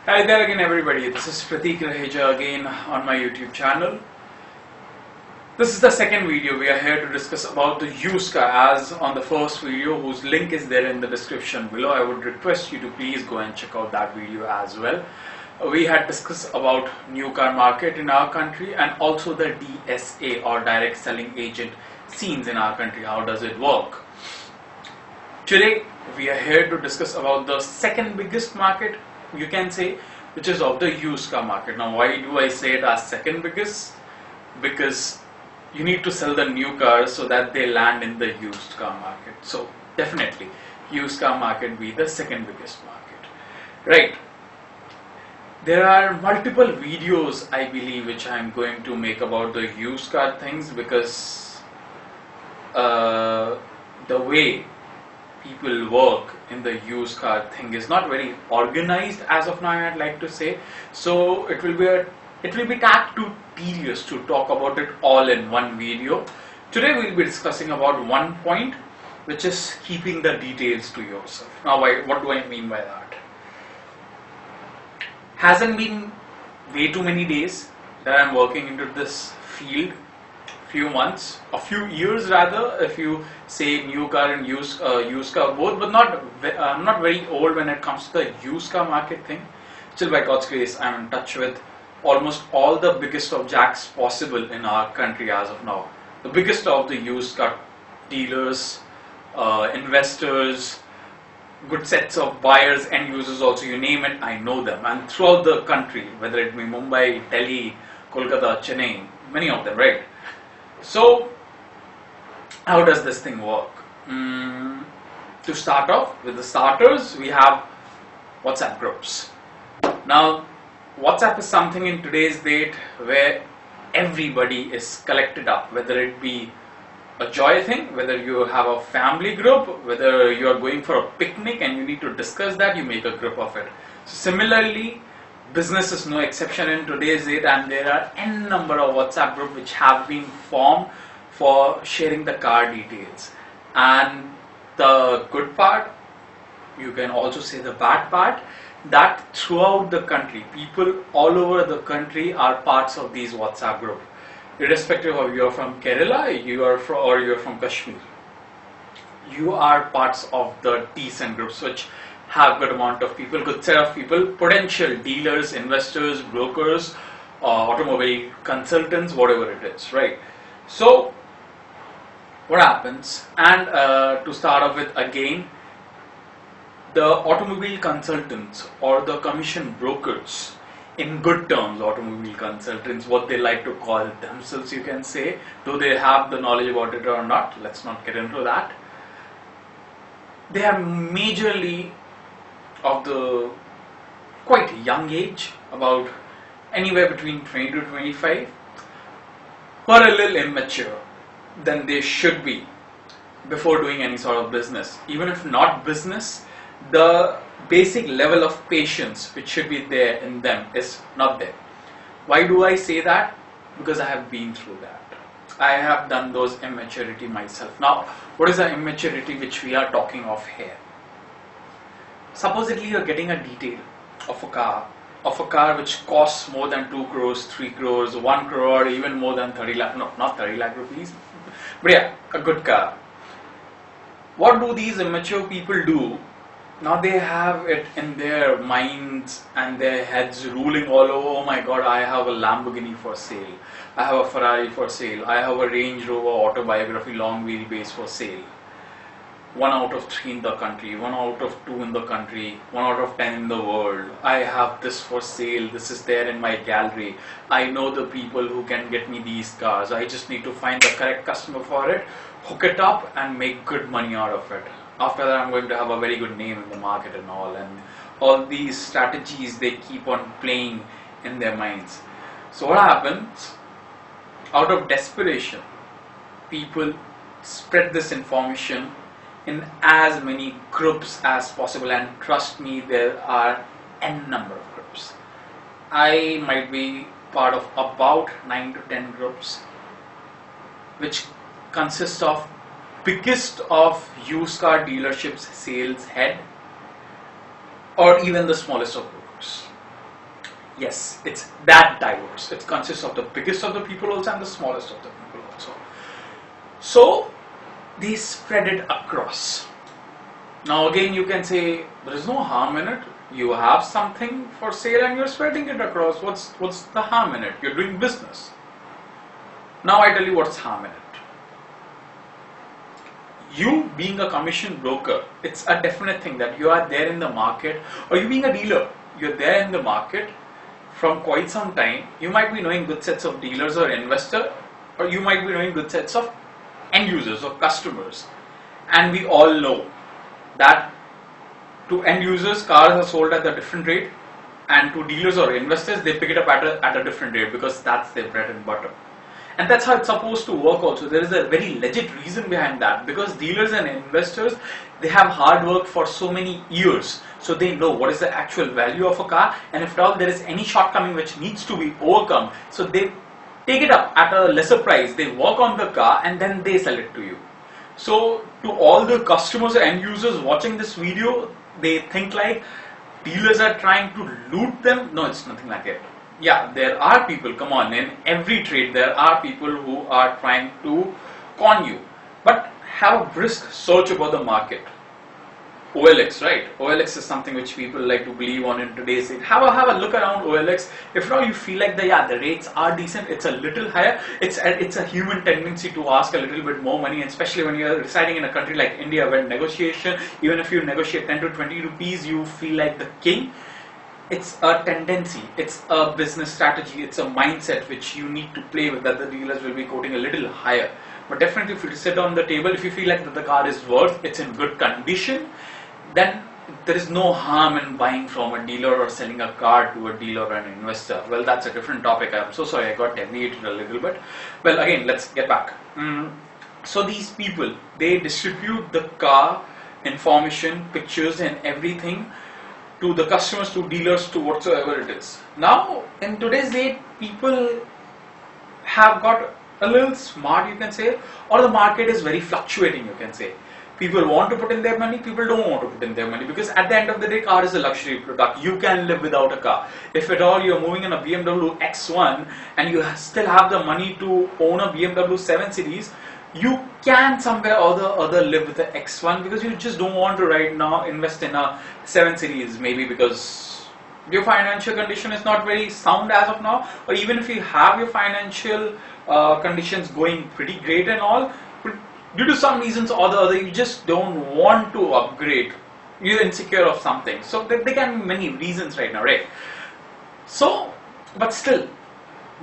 Hi there again everybody, this is Pratik Raheja again on my YouTube channel. This is the second video. We are here to discuss about the used car. As on the first video, whose link is there in the description below, I would request you to please go and check out that video as well. We had discussed about new car market in our country and also the DSA or direct selling agent scenes in our country. How does it work? Today we are here to discuss about the second biggest market, you can say, which is of the used car market. Now why do I say it as second biggest? Because you need to sell the new cars so that they land in the used car market. So definitely used car market be the second biggest market, right? There are multiple videos I believe which I am going to make about the used car things, because the way people work in the used car thing is not very organized as of now, I'd like to say. So it will be tad too tedious to talk about it all in one video. Today we'll be discussing about one point, which is keeping the details to yourself. Now what do I mean by that? Hasn't been way too many days that I'm working into this field. Few months, a few years rather, if you say new car and used car both, but I'm not very old when it comes to the used car market thing. Still, by God's grace, I'm in touch with almost all the biggest of jacks possible in our country as of now. The biggest of the used car dealers, investors, good sets of buyers, end users also, you name it, I know them. And throughout the country, whether it be Mumbai, Delhi, Kolkata, Chennai, many of them, right? So, how does this thing work? To start off with the starters, we have WhatsApp groups. Now, WhatsApp is something in today's date where everybody is collected up, whether it be a joy thing, whether you have a family group, whether you are going for a picnic and you need to discuss that, you make a group of it. So similarly, business is no exception in today's date, and there are n number of WhatsApp groups which have been formed for sharing the car details. And the good part, you can also say the bad part, that throughout the country, people all over the country are parts of these WhatsApp groups. Irrespective of you are from Kerala, or you are from Kashmir, you are parts of the decent groups which have good amount of people, good set of people, potential dealers, investors, brokers, automobile consultants, whatever it is, right? So what happens, and to start off with again, the automobile consultants or the commission brokers, in good terms, automobile consultants, what they like to call themselves, you can say, do they have the knowledge about it or not, let's not get into that. They are majorly of the quite young age, about anywhere between 20 to 25, who are a little immature than they should be before doing any sort of business. Even if not business, the basic level of patience which should be there in them is not there. Why do I say that? Because I have been through that. I have done those immaturity myself. Now, what is the immaturity which we are talking of here? Supposedly you are getting a detail of a car which costs more than 2 crores, 3 crores, 1 crore, even more than 30 lakh, no, not 30 lakh rupees, but yeah, a good car. What do these immature people do? Now they have it in their minds and their heads ruling all over, oh my god, I have a Lamborghini for sale, I have a Ferrari for sale, I have a Range Rover Autobiography long wheelbase for sale. 1 out of 3 in the country, 1 out of 2 in the country, 1 out of 10 in the world. I have this for sale, this is there in my gallery. I know the people who can get me these cars. I just need to find the correct customer for it, hook it up and make good money out of it. After that, I'm going to have a very good name in the market and all these strategies they keep on playing in their minds. So what happens? Out of desperation, people spread this information in as many groups as possible, and trust me, there are n number of groups. I might be part of about 9 to 10 groups which consist of biggest of used car dealerships sales head, or even the smallest of groups. Yes, it's that diverse. It consists of the biggest of the people also and the smallest of the people also. So they spread it across. Now again you can say there is no harm in it. You have something for sale and you're spreading it across. What's the harm in it? You're doing business. Now I tell you what's harm in it. You being a commission broker, it's a definite thing that you are there in the market, or you being a dealer, you're there in the market from quite some time. You might be knowing good sets of dealers or investor, or you might be knowing good sets of end users or customers. And we all know that to end users, cars are sold at a different rate, and to dealers or investors, they pick it up at a different rate because that's their bread and butter. And that's how it's supposed to work also. There is a very legit reason behind that, because dealers and investors, they have hard worked for so many years. So they know what is the actual value of a car, and if at all there is any shortcoming which needs to be overcome, so they take it up at a lesser price, they work on the car and then they sell it to you. So to all the customers and end users watching this video, they think like dealers are trying to loot them. No, it's nothing like it. Yeah, there are people, come on, in every trade there are people who are trying to con you. But have a brisk search about the market. OLX, right? OLX is something which people like to believe on in today's age. Have a look around OLX. If now you feel like the rates are decent, it's a little higher. It's a human tendency to ask a little bit more money, especially when you're residing in a country like India, where negotiation, even if you negotiate 10 to 20 rupees, you feel like the king. It's a tendency, it's a business strategy, it's a mindset which you need to play with, that the dealers will be quoting a little higher. But definitely if you sit on the table, if you feel like that the car is worth, it's in good condition, then there is no harm in buying from a dealer or selling a car to a dealer or an investor. Well, that's a different topic. I'm so sorry I got deviated a little bit. Well, again, let's get back. So these people, they distribute the car information, pictures and everything to the customers, to dealers, to whatsoever it is. Now, in today's day, people have got a little smart, you can say, or the market is very fluctuating, you can say. People want to put in their money, people don't want to put in their money, because at the end of the day, car is a luxury product. You can live without a car. If at all you're moving in a BMW X1 and you still have the money to own a BMW 7 Series, you can somewhere or the other live with the X1, because you just don't want to right now invest in a 7 Series, maybe because your financial condition is not very sound as of now, or even if you have your financial conditions going pretty great and all, but due to some reasons or the other, you just don't want to upgrade. You're insecure of something. So there can be many reasons right now, right? So, but still,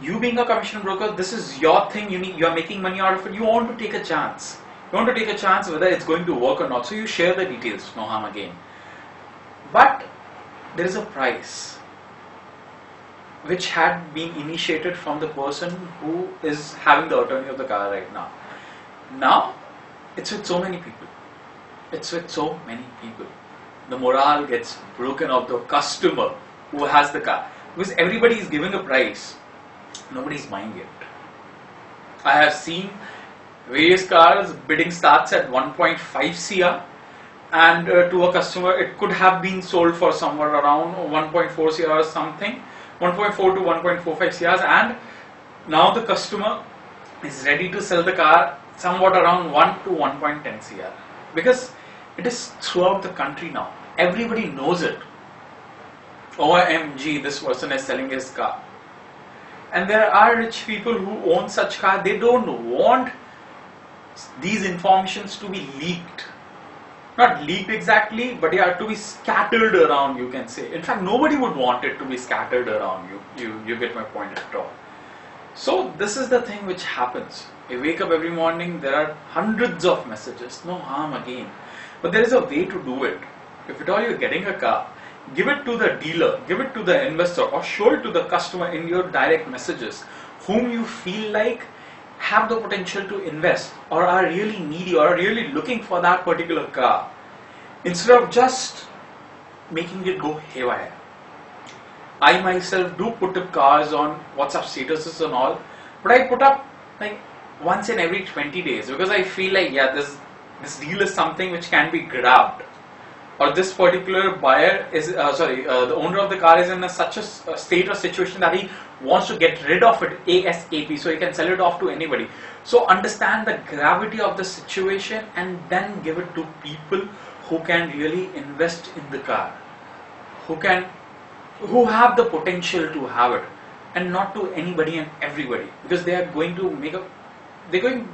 you being a commission broker, this is your thing, you are making money out of it, you want to take a chance. You want to take a chance whether it's going to work or not, so you share the details, no harm again. But there is a price which had been initiated from the person who is having the attorney of the car right now. Now, it's with so many people. It's with so many people. The morale gets broken of the customer who has the car, because everybody is giving a price. Nobody's buying it. I have seen various cars, bidding starts at 1.5 CR, and to a customer it could have been sold for somewhere around 1.4 CR or something, 1.4 to 1.45 CRs, and now the customer is ready to sell the car somewhat around 1 to 1.10 CR, because it is throughout the country now. Everybody knows it. OMG, this person is selling his car. And there are rich people who own such cars. They don't want these informations to be leaked. Not leaked exactly, but they are to be scattered around, you can say. In fact, nobody would want it to be scattered around. You get my point at all. So this is the thing which happens. You wake up every morning, there are hundreds of messages. No harm again. But there is a way to do it. If at all you're getting a car, give it to the dealer, give it to the investor, or show it to the customer in your direct messages whom you feel like have the potential to invest or are really needy or are really looking for that particular car, instead of just making it go haywire. I myself do put up cars on WhatsApp statuses and all, but I put up like once in every 20 days, because I feel like this deal is something which can be grabbed. or this particular buyer is the owner of the car is in such a state or situation that he wants to get rid of it ASAP, so he can sell it off to anybody. So understand the gravity of the situation and then give it to people who can really invest in the car, who have the potential to have it, and not to anybody and everybody, because they are going to make a, they're going,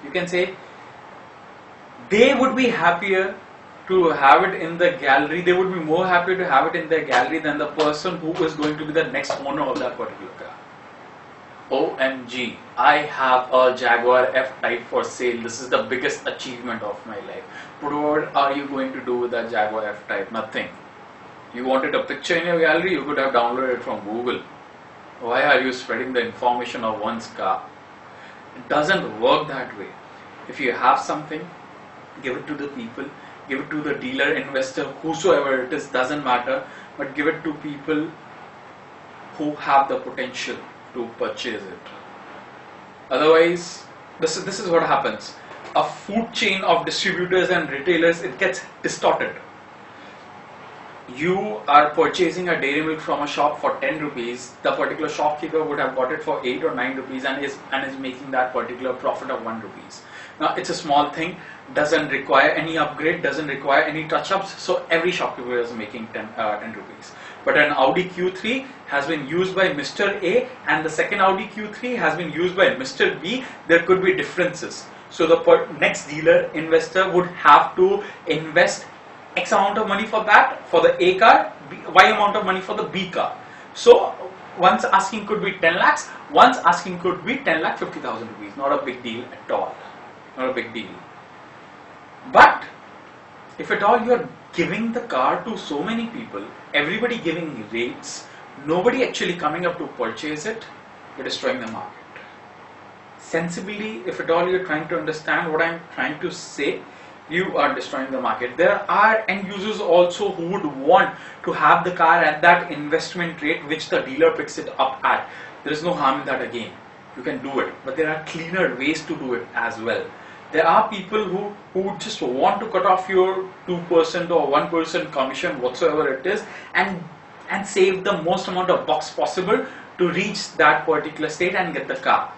you can say, they would be happier to have it in the gallery, they would be more happy to have it in their gallery than the person who is going to be the next owner of that particular car. OMG, I have a Jaguar F-Type for sale. This is the biggest achievement of my life. But what are you going to do with that Jaguar F-Type? Nothing. You wanted a picture in your gallery, you could have downloaded it from Google. Why are you spreading the information of one's car? It doesn't work that way. If you have something, give it to the people, give it to the dealer, investor, whosoever it is, doesn't matter, but give it to people who have the potential to purchase it. Otherwise, this is what happens. A food chain of distributors and retailers, it gets distorted. You are purchasing a dairy milk from a shop for 10 rupees, the particular shopkeeper would have got it for 8 or 9 rupees and is making that particular profit of 1 rupees. Now it's a small thing, doesn't require any upgrade, doesn't require any touch-ups, so every shopkeeper is making 10 rupees. But an Audi Q3 has been used by Mr. A and the second Audi Q3 has been used by Mr. B. There could be differences. So the next dealer, investor would have to invest X amount of money for that, for the A car, Y amount of money for the B car. So one's asking could be 10 lakhs, one's asking could be 10 lakh 50,000 rupees. Not a big deal at all. Not a big deal. But if at all you are giving the car to so many people, everybody giving rates, nobody actually coming up to purchase it, you're destroying the market. Sensibly, if at all you're trying to understand what I'm trying to say, you are destroying the market. There are end users also who would want to have the car at that investment rate which the dealer picks it up at. There is no harm in that again. You can do it, but there are cleaner ways to do it as well. There are people who just want to cut off your 2% or 1% commission, whatsoever it is, and save the most amount of bucks possible to reach that particular state and get the car.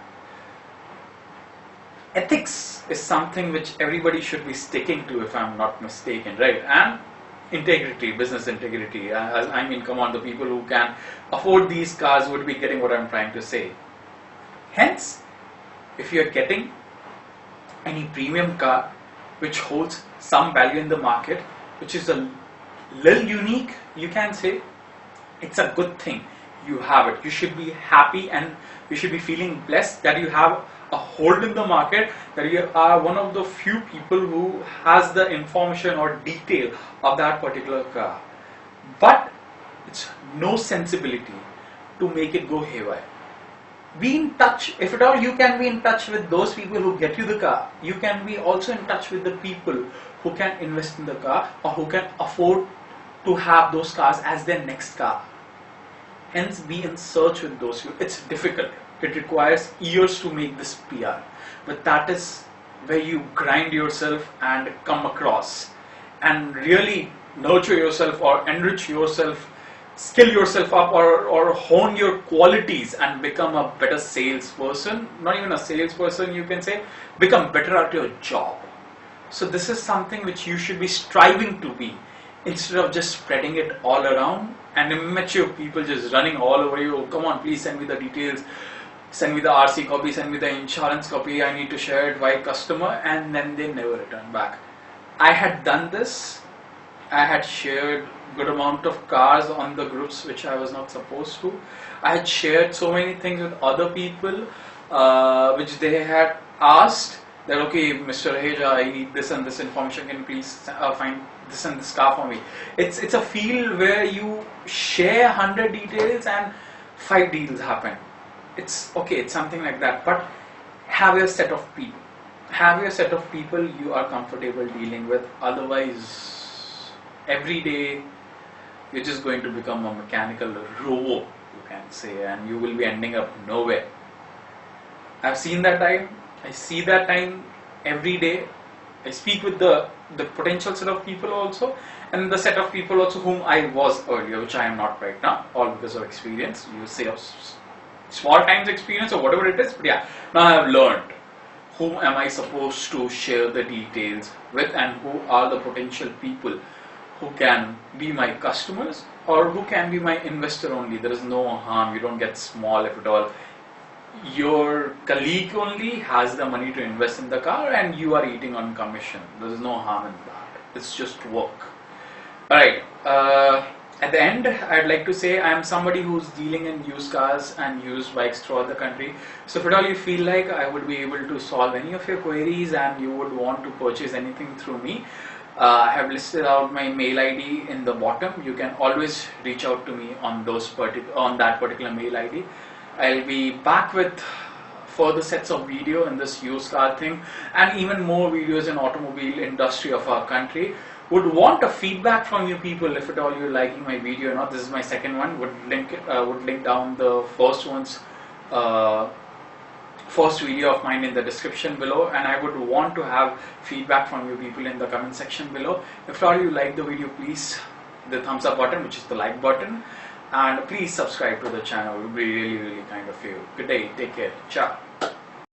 Ethics is something which everybody should be sticking to, if I'm not mistaken, right? And integrity, business integrity. I mean, come on, the people who can afford these cars would be getting what I'm trying to say. Hence, if you're getting any premium car which holds some value in the market, which is a little unique, you can say, it's a good thing. You have it. You should be happy and you should be feeling blessed that you have a hold in the market, that you are one of the few people who has the information or detail of that particular car. But it's no sensibility to make it go haywire. Be in touch, if at all you can be in touch with those people who get you the car, you can be also in touch with the people who can invest in the car or who can afford to have those cars as their next car. Hence, be in search with those people. It's difficult. It requires years to make this PR. But that is where you grind yourself and come across and really nurture yourself or enrich yourself, skill yourself up or hone your qualities and become a better salesperson. Not even a salesperson, you can say, become better at your job. So this is something which you should be striving to be, instead of just spreading it all around and immature people just running all over you. Oh, come on, please send me the details, send me the RC copy, send me the insurance copy, I need to share it by customer, and then they never return back. I had done this. I had shared good amount of cars on the groups which I was not supposed to. I had shared so many things with other people which they had asked that, okay, Mr. Raheja, I need this and this information, can you please find this and this car for me. It's a field where you share 100 details and 5 deals happen. It's okay, it's something like that, but have your set of people. Have your set of people you are comfortable dealing with. Otherwise, every day you're just going to become a mechanical robo, you can say, and you will be ending up nowhere. I've seen that time. I see that time every day. I speak with the potential set of people also, and the set of people also whom I was earlier, which I am not right now, all because of experience. You say of small times experience or whatever it is, but yeah, now I have learned whom am I supposed to share the details with, and who are the potential people who can be my customers or who can be my investor only. There is no harm, you don't get small if at all. Your colleague only has the money to invest in the car and you are eating on commission. There is no harm in that. It's just work. Alright, at the end, I'd like to say I am somebody who's dealing in used cars and used bikes throughout the country. So if at all you feel like I would be able to solve any of your queries and you would want to purchase anything through me, I have listed out my mail ID in the bottom. You can always reach out to me on that particular mail ID. I'll be back with further sets of video in this used car thing and even more videos in automobile industry of our country. Would want a feedback from you people if at all you're liking my video or not. This is my second one. Would link down the first video of mine in the description below, and I would want to have feedback from you people in the comment section below. If at all you like the video, please the thumbs up button, which is the like button, and please subscribe to the channel. It would be really kind of you. Good day, take care, ciao.